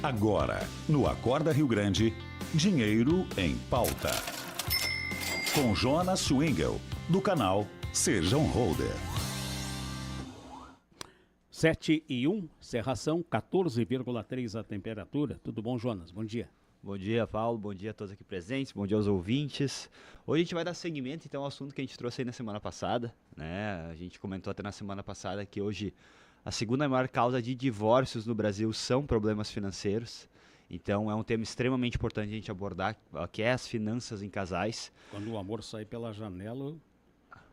Agora, no Acorda Rio Grande, Dinheiro em Pauta. Com Jonas Schwingel, do canal Seja um Holder. 7:01, cerração, 14,3 a temperatura. Tudo bom, Jonas? Bom dia. Bom dia, Paulo. Bom dia a todos aqui presentes. Bom dia aos ouvintes. Hoje a gente vai dar seguimento, então, ao assunto que a gente trouxe aí na semana passada, né? A gente comentou até na semana passada que hoje a segunda maior causa de divórcios no Brasil são problemas financeiros. Então, é um tema extremamente importante a gente abordar, que é as finanças em casais. Quando o amor sai pela janela...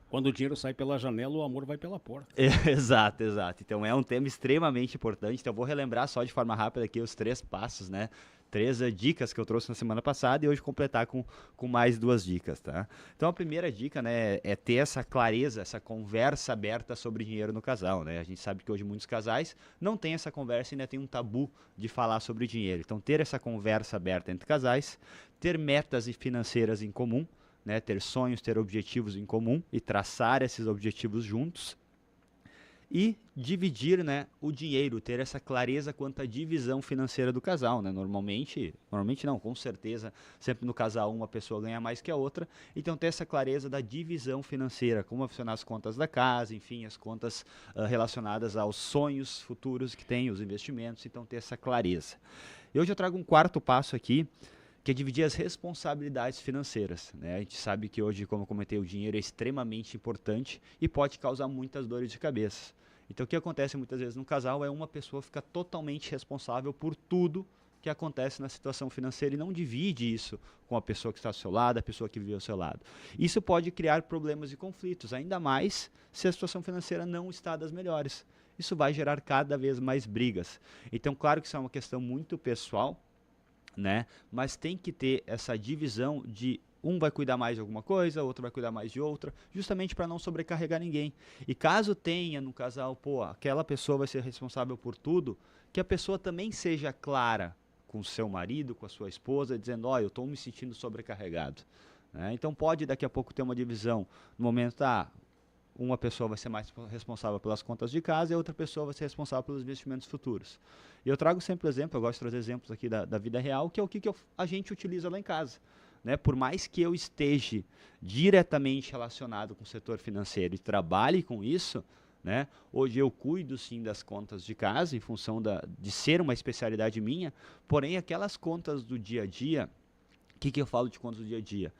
Quando o dinheiro sai pela janela, o amor vai pela porta. Exato. Então, é um tema extremamente importante. Então, eu vou relembrar só de forma rápida aqui os 3 passos, né? 3 dicas que eu trouxe na semana passada e hoje completar com mais 2 dicas, tá? Então, a primeira dica, né, é ter essa clareza, essa conversa aberta sobre dinheiro no casal, né? A gente sabe que hoje muitos casais não têm essa conversa e ainda tem um tabu de falar sobre dinheiro. Então, ter essa conversa aberta entre casais, ter metas financeiras em comum, né, ter sonhos, ter objetivos em comum e traçar esses objetivos juntos e dividir, né, o dinheiro, ter essa clareza quanto à divisão financeira do casal, né? Normalmente não, com certeza, sempre no casal uma pessoa ganha mais que a outra, então ter essa clareza da divisão financeira, como funcionar as contas da casa, enfim, as contas relacionadas aos sonhos futuros que tem, os investimentos, então ter essa clareza. E hoje eu trago um 4º passo aqui, que é dividir as responsabilidades financeiras, né? A gente sabe que hoje, como eu comentei, o dinheiro é extremamente importante e pode causar muitas dores de cabeça. Então, o que acontece muitas vezes no casal é uma pessoa ficar totalmente responsável por tudo que acontece na situação financeira e não divide isso com a pessoa que está ao seu lado, a pessoa que vive ao seu lado. Isso pode criar problemas e conflitos, ainda mais se a situação financeira não está das melhores. Isso vai gerar cada vez mais brigas. Então, claro que isso é uma questão muito pessoal, né? Mas tem que ter essa divisão de um vai cuidar mais de alguma coisa, outro vai cuidar mais de outra, justamente para não sobrecarregar ninguém. E caso tenha no casal, aquela pessoa vai ser responsável por tudo, que a pessoa também seja clara com o seu marido, com a sua esposa, dizendo, eu estou me sentindo sobrecarregado, né? Então pode daqui a pouco ter uma divisão, no momento, uma pessoa vai ser mais responsável pelas contas de casa e a outra pessoa vai ser responsável pelos investimentos futuros. E eu trago sempre o exemplo, eu gosto de trazer exemplos aqui da vida real, que é o que a gente utiliza lá em casa, né? Por mais que eu esteja diretamente relacionado com o setor financeiro e trabalhe com isso, né? Hoje eu cuido sim das contas de casa em função de ser uma especialidade minha, porém aquelas contas do dia a dia, o que eu falo de contas do dia a dia?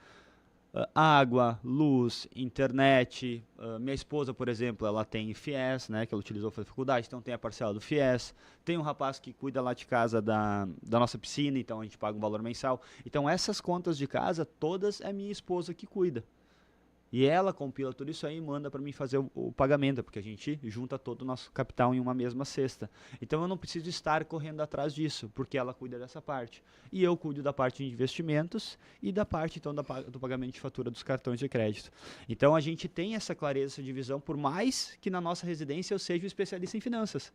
Água, luz, internet. Minha esposa, por exemplo, ela tem FIES, né, que ela utilizou para a faculdade, então tem a parcela do FIES. Tem um rapaz que cuida lá de casa da nossa piscina, então a gente paga um valor mensal. Então essas contas de casa, todas é minha esposa que cuida. E ela compila tudo isso aí e manda para mim fazer o pagamento, porque a gente junta todo o nosso capital em uma mesma cesta. Então eu não preciso estar correndo atrás disso, porque ela cuida dessa parte. E eu cuido da parte de investimentos e da parte então do pagamento de fatura dos cartões de crédito. Então a gente tem essa clareza, essa divisão, por mais que na nossa residência eu seja um especialista em finanças.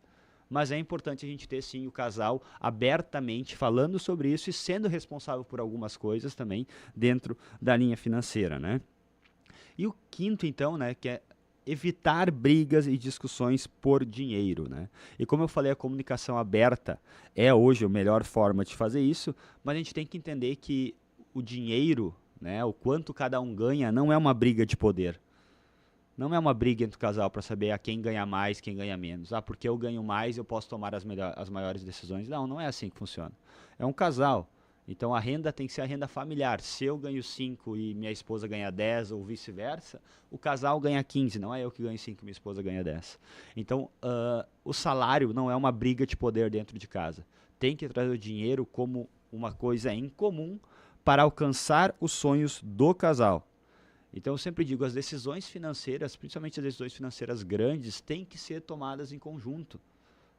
Mas é importante a gente ter sim o casal abertamente falando sobre isso e sendo responsável por algumas coisas também dentro da linha financeira, né? E o 5º, então, né, que é evitar brigas e discussões por dinheiro, né? E como eu falei, a comunicação aberta é hoje a melhor forma de fazer isso, mas a gente tem que entender que o dinheiro, né, o quanto cada um ganha, não é uma briga de poder. Não é uma briga entre o casal para saber a quem ganha mais, quem ganha menos. Porque eu ganho mais, eu posso tomar as maiores decisões. Não é assim que funciona. É um casal. Então a renda tem que ser a renda familiar. Se eu ganho 5 e minha esposa ganha 10 ou vice-versa, o casal ganha 15, não é eu que ganho 5 e minha esposa ganha 10. Então o salário não é uma briga de poder dentro de casa. Tem que trazer o dinheiro como uma coisa em comum para alcançar os sonhos do casal. Então eu sempre digo, as decisões financeiras, principalmente as decisões financeiras grandes, têm que ser tomadas em conjunto.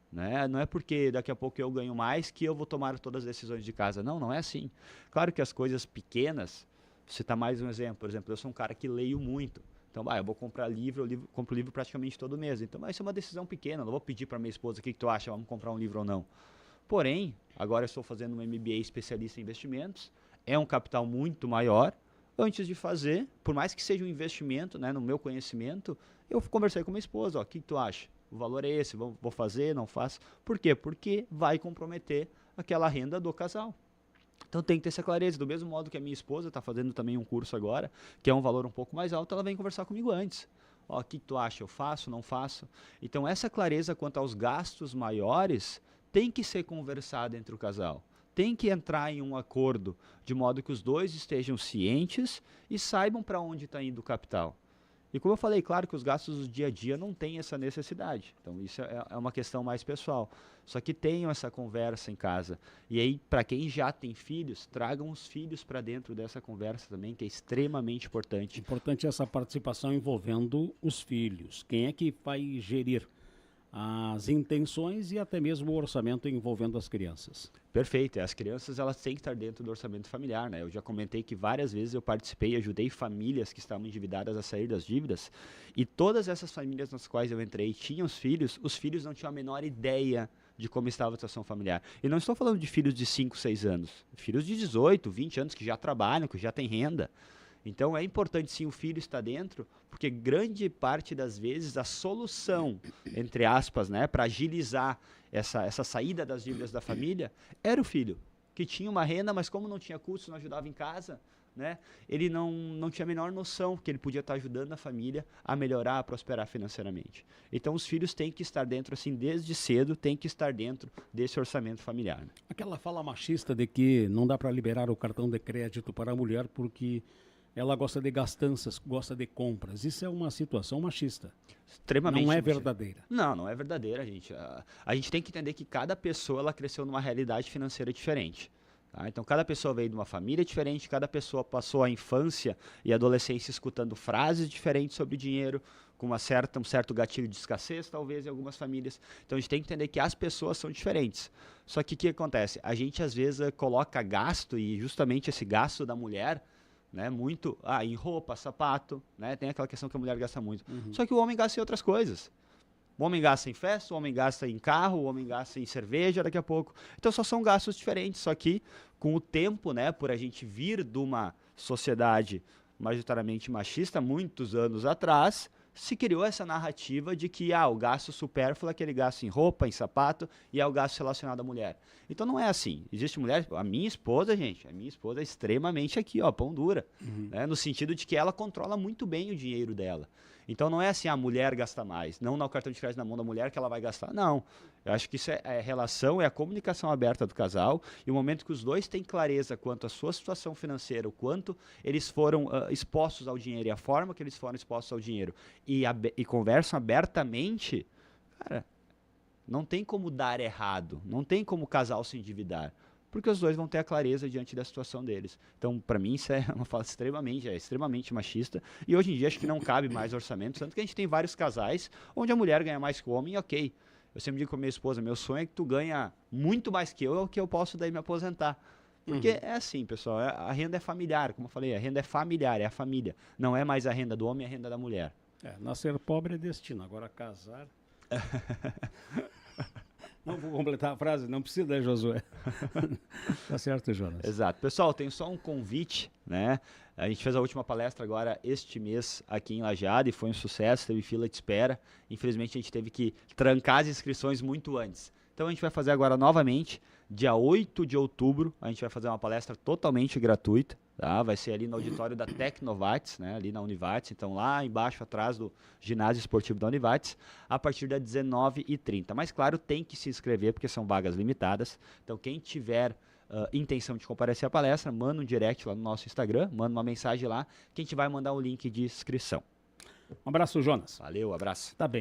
Né? Não é porque daqui a pouco eu ganho mais que eu vou tomar todas as decisões de casa. Não é assim. Claro que as coisas pequenas, vou citar mais um exemplo. Por exemplo, eu sou um cara que leio muito. Então, eu vou comprar livro, compro livro praticamente todo mês. Então, isso é uma decisão pequena. Não vou pedir para minha esposa o que tu acha, vamos comprar um livro ou não. Porém, agora eu estou fazendo um MBA especialista em investimentos. É um capital muito maior. Antes de fazer, por mais que seja um investimento, né, no meu conhecimento, eu conversei com minha esposa, o que tu acha? o valor é esse, vou fazer, não faço. Por quê? Porque vai comprometer aquela renda do casal. Então tem que ter essa clareza. Do mesmo modo que a minha esposa está fazendo também um curso agora, que é um valor um pouco mais alto, ela vem conversar comigo antes. Ó, o que tu acha? Eu faço, não faço? Então essa clareza quanto aos gastos maiores tem que ser conversada entre o casal. Tem que entrar em um acordo, de modo que os dois estejam cientes e saibam para onde está indo o capital. E como eu falei, claro que os gastos do dia a dia não têm essa necessidade. Então isso é uma questão mais pessoal. Só que tenham essa conversa em casa. E aí, para quem já tem filhos, tragam os filhos para dentro dessa conversa também, que é extremamente importante. Importante essa participação envolvendo os filhos. Quem é que vai gerir as intenções e até mesmo o orçamento envolvendo as crianças? Perfeito. As crianças, elas têm que estar dentro do orçamento familiar, né? Eu já comentei que várias vezes eu participei e ajudei famílias que estavam endividadas a sair das dívidas, e todas essas famílias nas quais eu entrei tinham os filhos não tinham a menor ideia de como estava a situação familiar. E não estou falando de filhos de 5, 6 anos, filhos de 18, 20 anos que já trabalham, que já têm renda. Então é importante sim o filho estar dentro, porque grande parte das vezes a solução, entre aspas, né, para agilizar essa saída das dívidas da família, era o filho, que tinha uma renda, mas como não tinha custos, não ajudava em casa, né, ele não tinha a menor noção que ele podia estar ajudando a família a melhorar, a prosperar financeiramente. Então os filhos têm que estar dentro, assim, desde cedo, têm que estar dentro desse orçamento familiar. Né? Aquela fala machista de que não dá para liberar o cartão de crédito para a mulher porque ela gosta de gastanças, gosta de compras. Isso é uma situação machista. Extremamente não é machista. verdadeira. Não é verdadeira, gente. A gente tem que entender que cada pessoa ela cresceu numa realidade financeira diferente. Tá? Então, cada pessoa veio de uma família diferente, cada pessoa passou a infância e a adolescência escutando frases diferentes sobre dinheiro, com um certo gatilho de escassez, talvez, em algumas famílias. Então, a gente tem que entender que as pessoas são diferentes. Só que o que acontece? A gente, às vezes, coloca gasto, e justamente esse gasto da mulher, né, muito em roupa, sapato, né, tem aquela questão que a mulher gasta muito. Só que o homem gasta em outras coisas. O homem gasta em festa, o homem gasta em carro, o homem gasta em cerveja daqui a pouco. Então só são gastos diferentes, só que com o tempo, né, por a gente vir de uma sociedade majoritariamente machista, muitos anos atrás, se criou essa narrativa de que o gasto supérfluo é aquele gasto em roupa, em sapato, e é o gasto relacionado à mulher. Então não é assim. Existe mulher, a minha esposa é extremamente aqui, pão dura, né, no sentido de que ela controla muito bem o dinheiro dela. Então não é assim, a mulher gasta mais, não o cartão de crédito na mão da mulher que ela vai gastar, não. Eu acho que isso é relação, é a comunicação aberta do casal, e o momento que os dois têm clareza quanto à sua situação financeira, o quanto eles foram expostos ao dinheiro e a forma que eles foram expostos ao dinheiro, e conversam abertamente, cara, não tem como dar errado, não tem como o casal se endividar, porque os dois vão ter a clareza diante da situação deles. Então, para mim, isso é uma fala extremamente machista, e hoje em dia acho que não cabe mais orçamento, tanto que a gente tem vários casais onde a mulher ganha mais que o homem, e ok. Eu sempre digo com a minha esposa, meu sonho é que tu ganha muito mais que eu, é o que eu posso daí me aposentar. Porque é assim, pessoal, a renda é familiar, como eu falei, a renda é familiar, é a família. Não é mais a renda do homem, é a renda da mulher. Nascer pobre é destino, agora casar... Não vou completar a frase, não precisa, né, Josué? Tá certo, Jonas. Exato. Pessoal, tem só um convite, né? A gente fez a última palestra agora este mês aqui em Lajeado e foi um sucesso, teve fila de espera. Infelizmente a gente teve que trancar as inscrições muito antes. Então a gente vai fazer agora novamente, dia 8 de outubro, a gente vai fazer uma palestra totalmente gratuita, tá? Vai ser ali no auditório da Tecnovates, né? Ali na Univates, então lá embaixo, atrás do ginásio esportivo da Univates, a partir das 19h30. Mas claro, tem que se inscrever porque são vagas limitadas, então quem tiver intenção de comparecer à palestra, manda um direct lá no nosso Instagram, manda uma mensagem lá, que a gente vai mandar um link de inscrição. Um abraço, Jonas. Valeu, abraço. Tá bem.